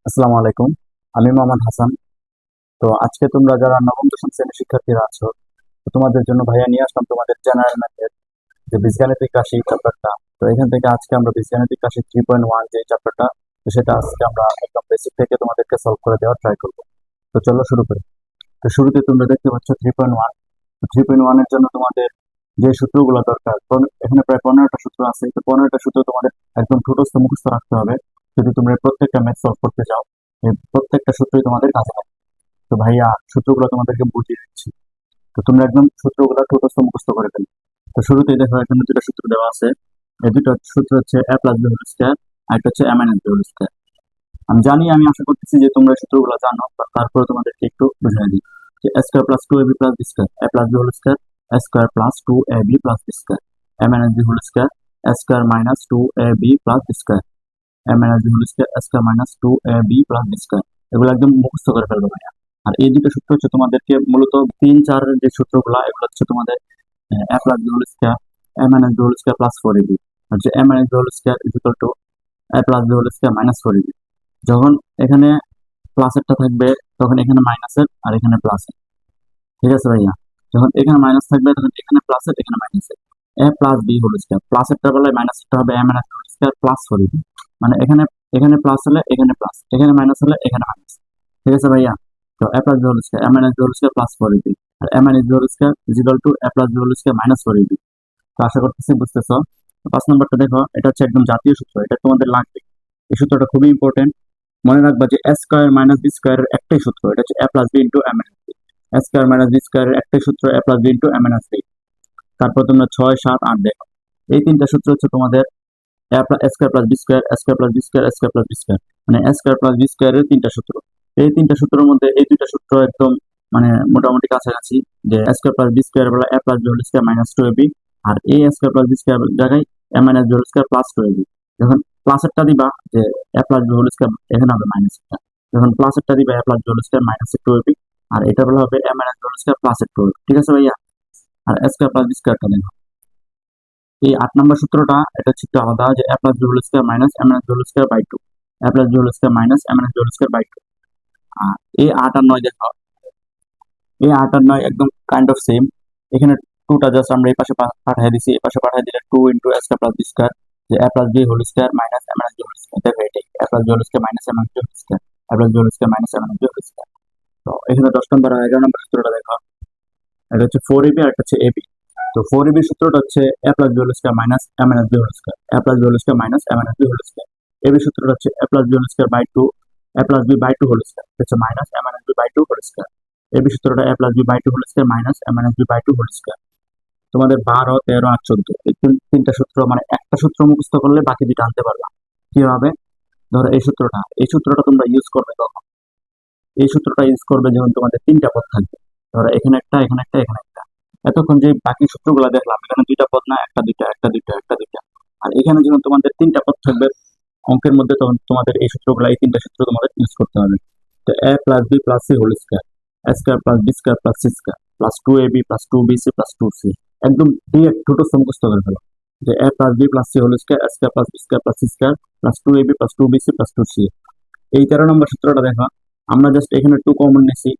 আসসালামু আলাইকুম। আমি মোহাম্মদ হাসান। তো আজকে তোমরা যারা নবম দশম শ্রেণীর শিক্ষার্থীরা আছো, তো তোমাদের জন্য ভাইয়া নিয়ে আসলাম তোমাদের জেনারেল ম্যাথের যে বীজগাণিতিক রাশি চ্যাপ্টারটা। তো এখান থেকে আজকে আমরা বীজগাণিতিক রাশি 3.1 যে চ্যাপ্টারটা, তো সেটা আজকে আমরা একদম বেসিক থেকে তোমাদেরকে সলভ করে দেওয়ার ট্রাই করবো। তো চলো শুরু করি। তো শুরুতে তোমরা দেখতে পাচ্ছ 3.1। 3.1 এর জন্য তোমাদের যে সূত্রগুলো দরকার, এখানে প্রায় 15টা সূত্র আছে। তো 15টা সূত্র তোমাদের একদম ঠোঁটস্থ মুখস্থ রাখতে হবে যদি তোমরা এই প্রত্যেকটা ম্যাথ সলভ করতে চাও। এই প্রত্যেকটা সূত্রই তোমাদের কাজে লাগবে। তো ভাইয়া সূত্রগুলো তোমাদেরকে বুঝিয়ে দিচ্ছি। তো তোমরা একদম সূত্রগুলো ঠোঁটস্থ মুখস্থ করে ফেলো। তো শুরুতেই দেখো এখানে দুটো সূত্র দেওয়া আছে। এই দুটো সূত্র হচ্ছে a plus b whole square, আর একটা হচ্ছে a minus b whole square. আমি আশা করতেছি যে তোমরা এই সূত্রগুলো জানো, তারপরে তোমাদেরকে একটু বুঝিয়ে দিই যে a square plus 2ab plus b square, a plus b whole square, a square plus 2ab plus b square, a minus b whole square, a square minus 2ab plus b square, a minus b whole square, a square minus 2ab plus b square. এগুলো একদম মুখস্থ করে ফেলবে ভাইয়া। আর এই দুটো সূত্র হচ্ছে তোমাদেরকে মূলত 3 4 যে সূত্রগুলো, এগুলো হচ্ছে তোমাদের a plus b whole square, a minus b whole square plus 4ab, আর যে a minus b whole square is equal to a plus b whole square minus 4ab। যখন এখানে প্লাসেরটা থাকবে তখন এখানে মাইনাসের আর এখানে প্লাসের। ঠিক আছে ভাইয়া? যখন এখানে মাইনাস থাকবে তখন এখানে প্লাসের এখানে মাইনাসের। A plus B whole square, প্লাসেরটা বলে মাইনাসেরটা হবে a minus whole square plus 4ab। মানে এখানে এখানে প্লাস হলে এখানে প্লাস, এখানে মাইনাস হলে এখানে মাইনাস। ঠিক আছে ভাইয়া? তো a plus B whole square, a minus b whole square plus 4ab, আর a minus b whole square is equal to a plus B whole square minus 4ab। তো আশা করতেছি বুঝতেছো। তো 5 নম্বরটা দেখো, এটা হচ্ছে একদম জাতীয় সূত্র, এটা তোমাদের লাগবে। এই সূত্রটা খুবই ইম্পর্টেন্ট। মনে রাখবা যে এ স্কয়ার মাইনাস বি স্কয়ারের একটাই সূত্র, এটা হচ্ছে a plus b into a minus b. A square minus B স্কয়ারের একটাই সূত্র, এ plus b into a minus B. তারপর তোমরা 6 7 8 দেখো, এই তিনটা সূত্র হচ্ছে তোমাদের এ স্কয়ার প্লাস বি স্কয়ার, এ স্কয়ার প্লাস বি স্কয়ার, এ স্কয়ার প্লাস বি স্কয়ার। মানে এ স্কয়ার প্লাস বি স্কয়ারের তিনটা সূত্র। এই তিনটা সূত্রের মধ্যে এই দুইটা সূত্র একদম মানে মোটামুটি কাছাকাছি। যে a square plus B square বলে a plus B whole square minus 2ab, আর এই a square plus B square জায়গায় a minus b whole square plus 2ab। যখন প্লাসেরটা দিবা যে a plus B whole square, এখানে হবে মাইনাসটা। যখন প্লাসেরটা দিবা a plus B whole square minus 2ab, আর এটা বলা হবে a minus b whole square plus 2ab। ঠিক আছে ভাইয়া? আর এ স্কয়ার প্লাস বি স্কয়ারটা দেখো, এই 8 নম্বর সূত্রটা, এটা হচ্ছে একটু আলাদা, যে a plus B whole square minus a minus b whole square by 2, a plus B whole square minus a minus b whole square by 2। আর এই 8 আর 9 দেখো, এই 8 আর 9 একদম কাইন্ড অফ সেম। এখানে টুটা জাস্ট আমরা এই পাশে পাঠিয়ে দিছি, এই পাশে পাঠিয়ে দিলে 2 into a square plus B square, যে a plus B whole square minus a minus b whole square. দেখো এটাই a plus B whole square minus a minus b whole square, a plus B whole square minus a minus b whole square. তো এখানে 10 নম্বর আর 11 নম্বর সূত্রটা দেখো, এটা হচ্ছে 4ab আর একটা হচ্ছে ab। তো 4ab সূত্রটা হচ্ছে a plus B whole square minus a minus b whole square, a plus B whole square minus a minus b whole square. ab সূত্রটা হচ্ছে a plus B whole square by 2, a plus b by 2 whole square, হচ্ছে minus a minus b by 2 whole square. ab সূত্রটা a plus b by 2 whole square minus a minus b by 2 whole square. তোমাদের 12 13 আর 14 এই তিনটা সূত্র, মানে একটা সূত্র মুখস্থ করলে বাকি দুটো আনতে পারবা। কিভাবে? ধরো এই সূত্রটা তোমরা ইউজ করবে তখন, এই সূত্রটা ইউজ করবে যখন তোমাদের তিনটা পদ থাকবে। ধরো এখানে একটা, এখানে একটা, এখানে একটা। এতক্ষণ যে বাকি সূত্রগুলো দেখলাম, এখানে দুইটা পদ না, একটা দুইটা একটা দুইটা একটা দুইটা। আর এখানে যখন তোমাদের তিনটা পদ থাকবে অঙ্কের মধ্যে, তখন তোমাদের এই সূত্রগুলো, এই তিনটা সূত্র তোমাদের ইউজ করতে হবে। তো a plus b plus c whole square, A square plus B square plus c square, plus 2ab plus 2bc plus 2c। একদম ডিরেক্ট ছোট মুখস্থ করে ফেলো যে a plus b plus c whole square, A square plus B square plus c square, plus 2ab plus 2bc plus 2c। এই 13 নম্বর সূত্রটা দেখো, আমরা জাস্ট এখানে 2 কমন নিছি।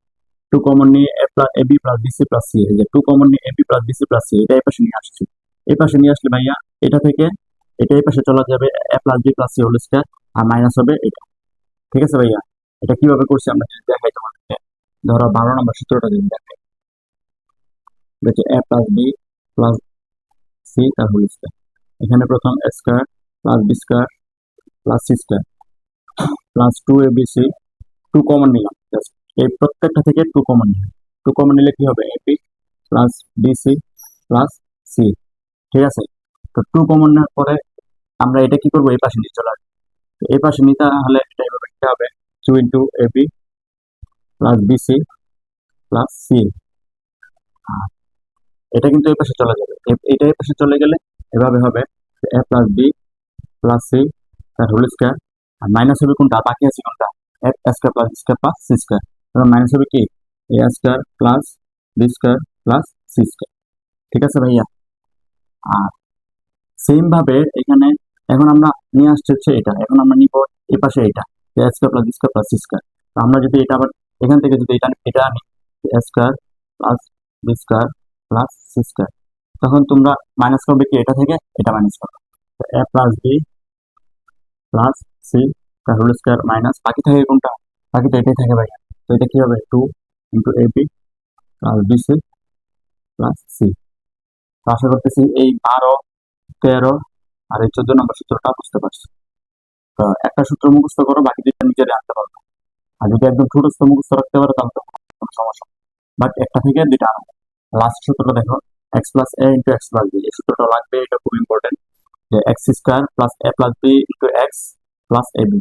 2 কমন নিয়ে a plus a b plus BC plus c, এই যে 2 common নিয়ে a b plus BC plus c, এটা এই পাশে নিয়ে আসছি। এই পাশে নিয়ে আসলে ভাইয়া এটা থেকে এটা এই পাশে চলে যাবে, a plus b plus c whole square, আর মাইনাস হবে এটা। ঠিক আছে ভাইয়া? এটা কিভাবে করছি আমরা যদি দেখাই তোমাদেরকে। ধরো 12 নম্বর সূত্রটা যদি দেখাই, দেখো a plus b plus c তার হোল স্কয়ার। এখানে প্রথম a square plus B square plus c square plus 2abc, 2 common নিলাম জাস্ট, এই প্রত্যেকটা থেকে 2 কমন নিলাম। 2 কমন নিলে কি হবে? AB plus BC plus C. ঠিক আছে? তো 2 কমন নেওয়ার পরে আমরা এটা কি করবো? এই পাশে নিয়ে চলে আসবো। তো এই পাশে নিতে হলে এটা এভাবে নিতে হবে, 2 into a b plus BC plus c. আর এটা কিন্তু এই পাশে চলে যাবে, এটা এই পাশে চলে গেলে এভাবে হবে a plus b plus c তার হোল স্কয়ার। আর মাইনাস হবে কোনটা? বাকি আছে কোনটা? A square plus B square plus c square. তাহলে মাইনাস হবে কি? A square plus B square plus c square. ঠিক আছে ভাইয়া? আর সেম ভাবে এখানে এখন আমরা নিয়ে আসছে হচ্ছে এটা, এখন আমরা নিব এই পাশে এটা। A square plus b square plus c square. তো আমরা যদি এটা আবার এখান থেকে যদি এটা আনি a square plus b square plus c square, তখন তোমরা মাইনাস করবে কি এটা থেকে এটা মাইনাস করবে। তো a plus b plus c তার হোল স্কোয়ার মাইনাস বাকি থাকে কোনটা, বাকি তো এটাই থাকে ভাইয়া। তো এটা কি হবে 2 × ab plus BC plus C. তো আশা করতেছি এই 12, 13 আর এই 14 নম্বর সূত্রটা বুঝতে পারছি। তো একটা সূত্র মুখস্থ করো, বাকি দুইটা নিজেরা আনতে পারবে। আর যদি একদম ছোটস্থ মুখস্থ রাখতে পারো তাহলে তো কোনো সমস্যা, বাট একটা থেকে দুইটা আনবে। লাস্ট সূত্রটা দেখো, x plus a into x plus b, এই সূত্রটা লাগবে, এটা খুব ইম্পর্টেন্ট। যে x square plus a plus b into x plus a b,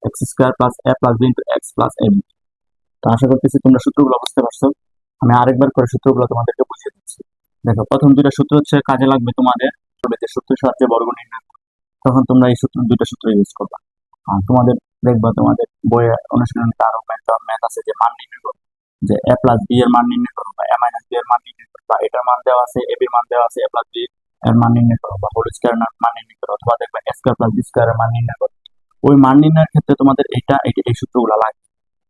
x square plus a plus b into x plus a b. তো আশা করতেছি তোমরা সূত্রগুলো বুঝতে পারছো। আমি আরেকবার করে সূত্রগুলো তোমাদেরকে বুঝিয়ে দিচ্ছি। দেখো, প্রথম দুইটা সূত্র হচ্ছে কাজে লাগবে তোমাদের, যে সূত্রের সাহায্যে বর্গ নির্ণয়, তখন তোমরা এই দুইটা সূত্র ইউজ করবা। আর তোমাদের দেখবা তোমাদের বইয়ে অনুশীলনে আরো ম্যাথ আছে যে মান নির্ণয় করো, যে এ প্লাস বি এর মান নির্ণয় করো বা এ মাইনাস বি এর মান নির্ণয় করো, বা এটার মান দেওয়া আছে এ বির মান দেওয়া আছে এ প্লাস বি এর মান নির্ণয় করো, বা হোল স্কয়ার মান নির্ণয় করো, অথবা দেখবা এ স্কয়ার প্লাস বি স্কয়ার এর মান নির্ণয় করো। ওই মান নির্ণয়ের ক্ষেত্রে তোমাদের এই সূত্রগুলো লাগবে।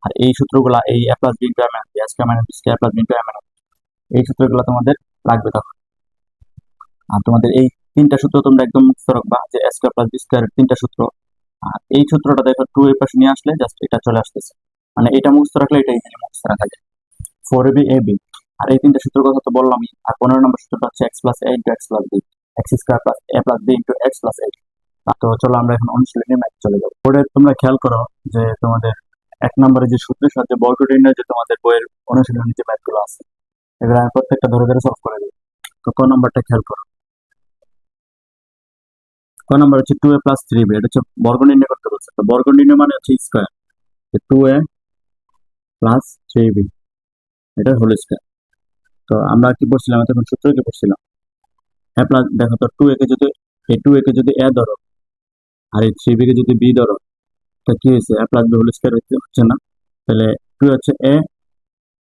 আর এই সূত্রগুলা এই a plus b into a minus b, a square minus b square plus b into a minus, এই সূত্রগুলো তোমাদের লাগবে তখন। আর তোমাদের এই তিনটা সূত্র তোমরা একদম মুখস্থ রাখবা, যে a square plus B square তিনটা সূত্র। আর এই সূত্রটা দেখো 2 এর পাশে নিয়ে আসলে জাস্ট এটা চলে আসতেছে, মানে এটা মুখস্থ রাখলে এটা ইজিলি মুখস্থ রাখা যায়। 4ab আর এই তিনটা সূত্রের কথা তো বললামই। আর 15 নম্বর সূত্রটা হচ্ছে x plus a into x plus b, x square plus a plus b into x plus a. তো চলো আমরা এখন অনুশীলনী ম্যাথ চলে যাবো। বোর্ডে তোমরা খেয়াল করো যে তোমাদের 1 নম্বরে যে সূত্রের সাহায্যে বর্গ নির্ণয়, যে তোমাদের বইয়ের অনুশীলনী যে ম্যাথগুলো আছে এগুলো আমি প্রত্যেকটা ধরে ধরে সলভ করে দিই। তো ক নম্বরটা খেয়াল করো, ক নম্বর হচ্ছে 2a প্লাস 3b, এটা হচ্ছে বর্গ নির্ণয় করতে বলছে। তো বর্গ নির্ণয় মানে হচ্ছে স্কয়ার, 2a প্লাস 3b এটা হোল স্কয়ার। তো আমরা কি পড়ছিলাম তখন, সূত্র কি পড়ছিলাম, এ প্লাস, দেখো তো 2a কে যদি এ ধরো আর এই 3b কে যদি বি ধরো, তা কি হয়েছে, এ প্লাস বি হোল স্কয়ার হচ্ছে না। তাহলে 2 হচ্ছে এ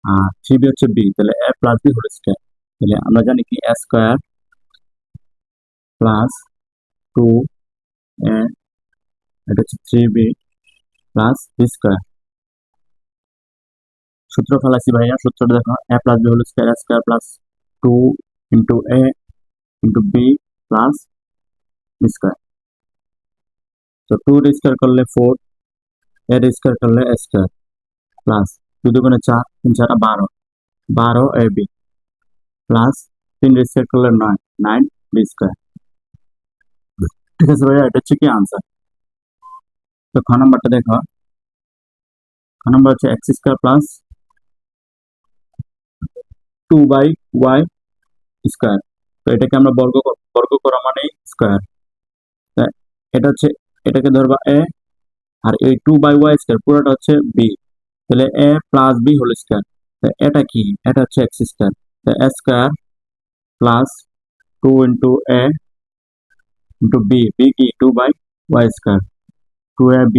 আর 3b হচ্ছে বি, তাহলে A plus B whole square. তাহলে আমরা জানি কি এ স্কয়ার প্লাস 2a, এটা হচ্ছে 3b প্লাস বি স্কয়ার। সূত্র ফেলাইছি ভাইয়া, সূত্রটা দেখো, a plus B whole square, A square plus 2 into A into B plus B square. তো 2 এর স্কয়ার করলে 4, এর স্কয়ার করলে এ স্কয়ার প্লাস 2 দুগুণে 4, 3 4 12, 12 এ বি প্লাস 3 এর স্কয়ার করলে 9, 9 বি স্কয়ার। ঠিক আছে ভাইয়া, এটা হচ্ছে কি আনসার। তো খ নাম্বারটা দেখো, খ নাম্বার হচ্ছে X square plus 2/y square. তো এটাকে আমরা বর্গ করা মানে স্কয়ার। এটা হচ্ছে, এটাকে ধরবা এ, আর এই 2/y স্কয়ার পুরোটা হচ্ছে বি, তাহলে A plus B whole square. এটা কি, এটা হচ্ছে এক্স স্কয়ার, এ স্কয়ার প্লাস 2 ইন্টু এ ইন্টু বি, বি কি 2/y square, 2ab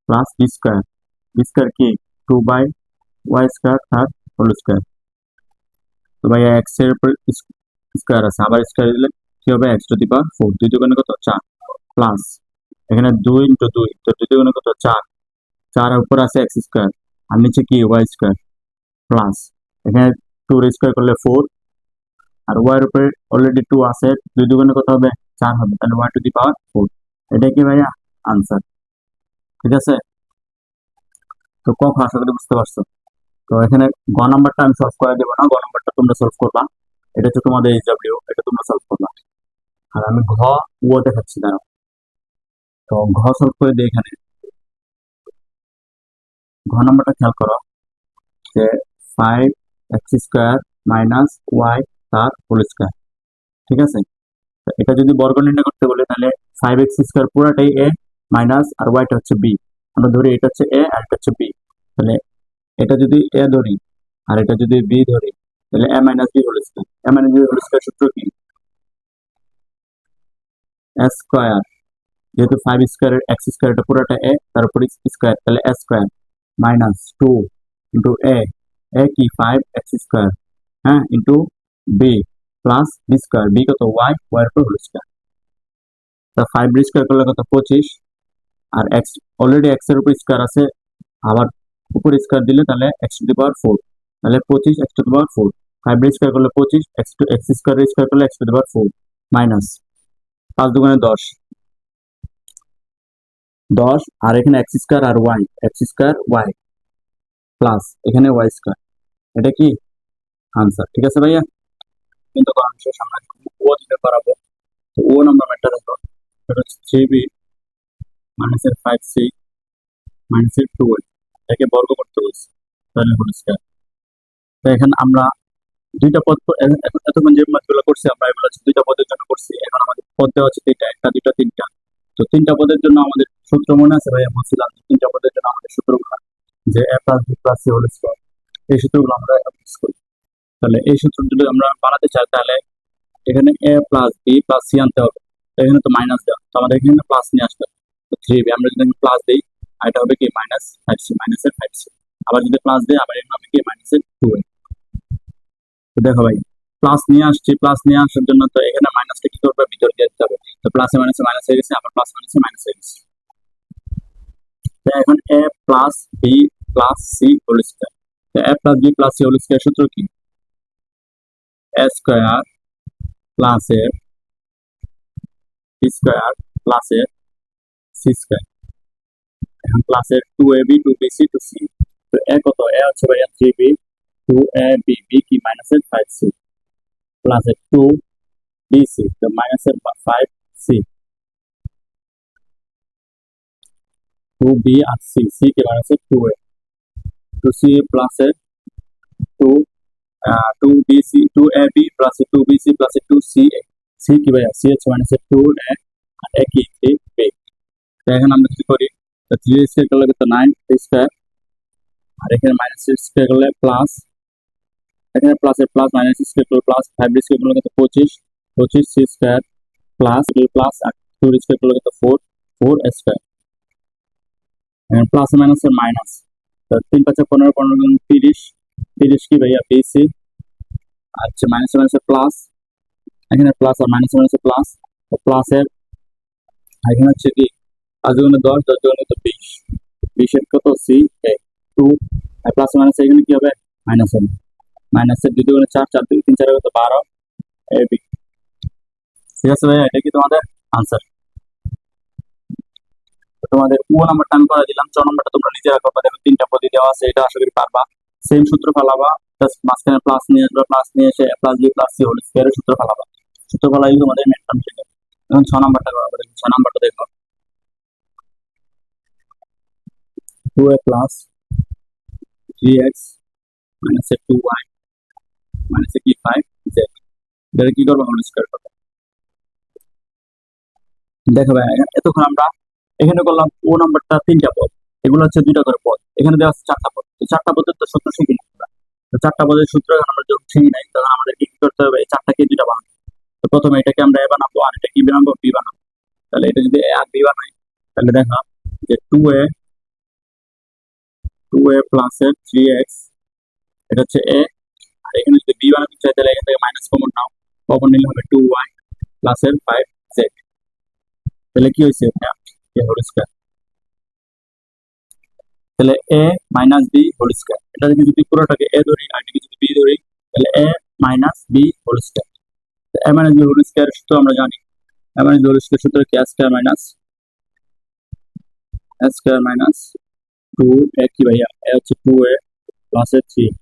plus B square, B square কি 2/y স্কয়ার তার হোল স্কয়ার। তো ভাই এক্স এর উপর স্কয়ার আছে, আবার স্কয়ার দিলে কি হবে, এক্স টু দি পাওয়ার 4, 2 দুগুণে কত 4 প্লাস এখানে 2 ইন্টু 2, তো 2 দুগুণে কত 4, 4 এর উপর আছে এক্স স্কয়ার আর নিচে কি ওয়াই স্কয়ার প্লাস এখানে 2 এর স্কয়ার করলে 4, আর ওয়াই এর উপরে অলরেডি 2 আছে, 2 দুগুণে কত হবে 4 হবে, তাহলে ওয়াই টু দি পাওয়ার 4। এটা কি ভাইয়া আনসার। ঠিক আছে, তো ক খ আশা করি বুঝতে পারছো। তো এখানে গ নাম্বারটা আমি সলভ করে দেবো না, গ নাম্বারটা তোমরা সলভ করবা, এটা হচ্ছে তোমাদের এইচডব্লিউ, এটা তোমরা সলভ করবা। আর আমি ঘ ও দেখাচ্ছি দাঁড়াও। তো ঘ সলভ করে দিই এখানে। ঘ নাম্বারটা খেয়াল করো, যে 5x² মাইনাস ওয়াই তার হোল স্কয়ার। ঠিক আছে, তো এটা যদি বর্গ নির্ণয় করতে বলে তাহলে 5x² পুরাটাই এ মাইনাস আর ওয়াইটা হচ্ছে বি, আমরা ধরি এটা হচ্ছে এ আর এটা হচ্ছে বি। তাহলে এটা যদি এ ধরি আর এটা যদি বি ধরি, তাহলে এ minus b whole square, a minus b whole square সূত্র কি, এ স্কয়ার, যেহেতু 5² x² এটা পুরোটা এ, তার উপর স্কয়ার, তাহলে A square minus 2 into A, A কি 5x², হ্যাঁ, into B plus B square, B কত ওয়াই, ওয়াই এর উপর হোল স্কয়ার। তা 5 বি স্কয়ার করলে কত 25, আর এক্স অলরেডি এক্স এর উপর স্কোয়ার আছে, আবার উপর স্কোয়ার দিলে তাহলে x to the power four, তাহলে 25 x to the power four, 5 এর স্কোয়ার করলে 25, এক্স স্কোয়ার স্কোয়ার করলে x to the power four, minus 5 দুগুণে 10, 10 আর এখানে এক্স স্কোয়ার আর y, x square y plus এখানে ওয়াই স্কোয়ার, এটা কি আনসার। ঠিক আছে ভাইয়া, কিন্তু করার শেষ, আমরা ও দিতে পারবো। তো ও নাম্বার ম্যাটটা দেখো, এটা হচ্ছে 3b মাইনাসের 5c মাইনাসের 2a, এটাকে বর্গ করতে বলছি, তাহলে হোল স্কয়ার। তো এখানে আমরা দুইটা পদ এতক্ষণ যে ম্যাথগুলো করছি আমরা, এগুলো হচ্ছে দুইটা পদের জন্য করছি। এখন আমাদের পদ দেওয়া হচ্ছে তিনটা, একটা দুইটা তিনটা। তো তিনটা পদের জন্য আমাদের সূত্র মনে আছে ভাইয়া, বলছিলাম তিনটা পদের জন্য আমাদের সূত্রগুলো, যে a plus b plus c whole square, এই সূত্রগুলো আমরা ইউজ করি। তাহলে এই সূত্র যদি আমরা বানাতে চাই, তাহলে এখানে a plus b plus c আনতে হবে। তো এখানে তো মাইনাস দেওয়া, তো আমাদের এখানে প্লাস নিয়ে আসতে হবে। তো 3b আমরা যদি প্লাস দিই, আর এটা হবে কি মাইনাস 5c, মাইনাসের 5c। আবার যদি প্লাস দিই, আবার এখানে হবে কি মাইনাসের 2a। তো দেখো ভাই, প্লাস নিয়ে আসছি, প্লাস নিয়ে আসার জন্য তো এখানে মাইনাসটা কি করবে, ভিতরে দিয়ে দিতে হবে। তো প্লাসে মাইনাসে মাইনাস হয়ে গেছে, আবার প্লাস মাইনাসে মাইনাস হয়ে গেছে। তো এখন a plus b plus c whole square. তো a plus b plus c whole square সূত্র কি, a স্কয়ার প্লাস এর বি স্কয়ার প্লাস এর সি স্কয়ার, এখন প্লাস এর 2ab 2bc 2c। তো এ কত, এ হচ্ছে ভাইয়া 3b, 2ab, b কি মাইনাসের 5c, প্লাস এর 2bc, তো মাইনাসের 5c, 2b আর c, c কি মাইনাসের 2a, 2c প্লাস এর 2 2bc 2ab plus 2bc plus 2ca, c কি ভাইয়া, c হচ্ছে মাইনাসের 2a আর a কি 3b। তো এখন আমরা যদি করি, তো 3 স্কয়ার করলে কত 9 স্কয়ার, আর এখানে মাইনাস স্কয়ার করলে প্লাস, এখানে প্লাস এর প্লাস, মাইনাস স্কয়ার করলে প্লাস, 5 স্কয়ার করলে কত 25, 25 c স্কয়ার প্লাস প্লাস, আর 2 স্কয়ার করলে কত 4, 4 স্কয়ার। এখানে প্লাস মাইনাস এর মাইনাস, তো 3 5 15, 15 গুণ 30, 30 কি ভাইয়া বিসি, আচ্ছা মাইনাস মাইনাস প্লাস, এখানে প্লাস আর মাইনাস মাইনাস প্লাস, তো প্লাস এর এখানে হচ্ছে কি 5 গুণে 10, 10 গুণে তো 20, 20 এর কত সি এ 2, আর প্লাস মাইনাস এখানে কি হবে মাইনাস হবে, মাইনাসের 2 গুণে 4, 4 2 3 4 কত 12 এ বি। ঠিক আছে ভাইয়া, এটা কি তোমাদের আনসার। তোমাদের ও নাম্বারটা আমি করে দিলাম, চ নাম্বারটা তোমরা নিজেরা করবা। দেখো তিনটা পদ্ধতি দেওয়া আছে, এটা আশা করি পারবা। সেম সূত্র ফেলাবা, জাস্ট মাঝখানে প্লাস নিয়ে আসবা, প্লাস নিয়ে এসে a plus b plus c whole স্কয়ারের সূত্র ফেলাবা। সূত্র ফেলাই তোমাদের মেন টার্ম ঠিক আছে। এখন 6 নাম্বারটা করবা, দেখো 6 নাম্বারটা দেখো, 2a plus 3x minus 2y minus কি 5z, এটা কি করবো হোল স্কয়ার করবো। দেখো ভাই, এতক্ষণ আমরা এখানে করলাম ও নাম্বারটা তিনটা পদ, এগুলো হচ্ছে দুইটা করে পদ, এখানে দেওয়া আছে চারটা পদ। তো চারটা পদের তো সূত্র শিখি না আমরা। তো চারটা পদের সূত্র এখন আমরা যখন শিখি নাই, তখন আমাদের কি করতে হবে, এই চারটাকে দুইটা বানাবো। তো প্রথমে এটাকে আমরা এ বানাবো, আর এটা কি বানাবো, বি বানাবো। তাহলে এটা যদি এ আর বি বানাই, তাহলে দেখো যে 2a প্লাস এর 3x, এটা হচ্ছে এ। আর এখানে যদি বি বানাতে চাই, তাহলে এখান থেকে মাইনাস কমন নাও, কমন নিলে হবে 2y প্লাস এর 5z। তাহলে কি হয়েছে, এটা হোল স্কয়ার। তাহলে এ মাইনাস বি হোল স্কয়ার, এটা যদি পুরোটাকে এ ধরি আর এটাকে যদি বি ধরি, তাহলে এ minus b whole square. A minus b whole square সূত্র আমরা জানি, এ মাইনাস বি হোল স্কয়ার সূত্র কি, a স্কয়ার মাইনাস 2 এ কি ভাইয়া, এ হচ্ছে 2a প্লাস এর 3x,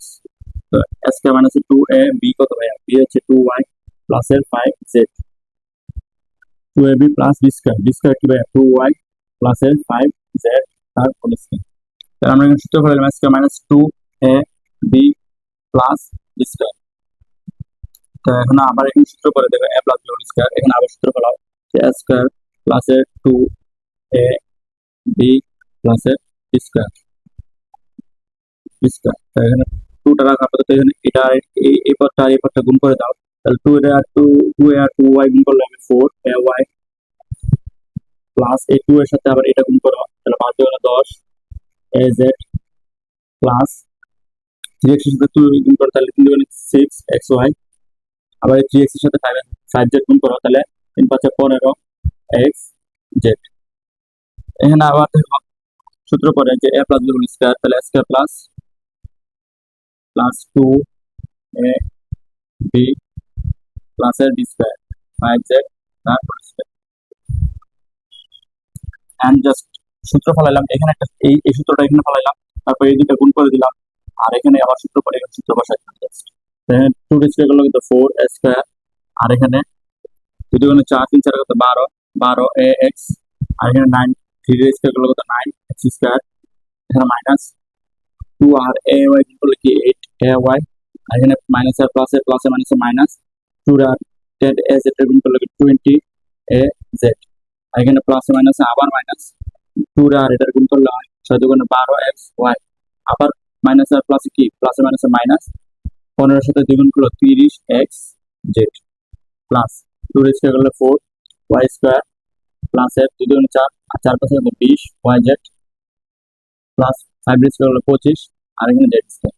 তো a square minus 2a, B কত ভাইয়া, বি হচ্ছে 2y প্লাস এর 5z, 2ab plus B square কি ভাইয়া 2y প্লাস এর 5z তার হোল স্কয়ার। তাহলে আমরা এখানে সূত্র ফেলাম, a square minus 2a B plus B square. তো এখন আবার এখানে সূত্র করে দেখো a plus B whole square, এখানে আবার সূত্র ফেলাও যে a স্কয়ার প্লাস এর 2a বি প্লাস এর বি স্কয়ার, তো এখানে 2টা রাখা আপাতত, এখানে এটা এই পদটা এই পদটা গুণ করে দাও, তাহলে 2 এর আর 2 এ আর 2y গুণ করলে হবে 4ay প্লাস এই 2 এর সাথে আবার এটা গুণ করো, তাহলে 5 দুগুণে 10 az প্লাস 3x এর সাথে 2 গুণ করো, তাহলে 3 দুগুণে 6xy, আবার এই 3x এর সাথে 5z গুণ করো, তাহলে 3 5 15 xz। এখানে আবার দেখো সূত্র পরে যে a plus b whole square, তাহলে a square plus plus 2a b plus এর b স্কয়ার 5z তার হোল স্কয়ার। এন্ড জাস্ট সূত্র ফলাইলাম এখানে একটা, এই সূত্রটা এখানে ফলাইলাম, তারপর এই দুটো গুণ করে দিলাম, আর এখানে আবার সূত্র পরে এখানে সূত্র বসাই দিলাম জাস্ট। তাহলে 2 রেজ গেল কিন্তু 4a স্কয়ার, আর এখানে 2 দুগুণে 4, 3 4 কত 12, 12ax, আর এখানে 9, 3 রেজ গেল কত 9x স্কয়ার, এখানে মাইনাস 2 আর a y গুণ কি 8ay, আর এখানে মাইনাস আর প্লাসে প্লাসে মাইনাসে মাইনাস 2 আর 10az এর গুণ করলে 20az, আর এখানে প্লাসে মাইনাসে আবার মাইনাস 2 আর এটার গুণ করলে হয় 6 দুগুণে 12xy, আবার মাইনাস আর প্লাসে কি প্লাসে মাইনাসে মাইনাস 15 এর সাথে 2 গুণ করলে 30xz প্লাস 2 রেজ করলে 4y স্কয়ার প্লাস এর 2 দুগুণে 4 আর 4 পাশে 20yz প্লাস 5 রেজ করলে 25, আর এখানে z স্কয়ার।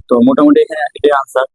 তো মোটামুটি এখানে এটাই আনসার।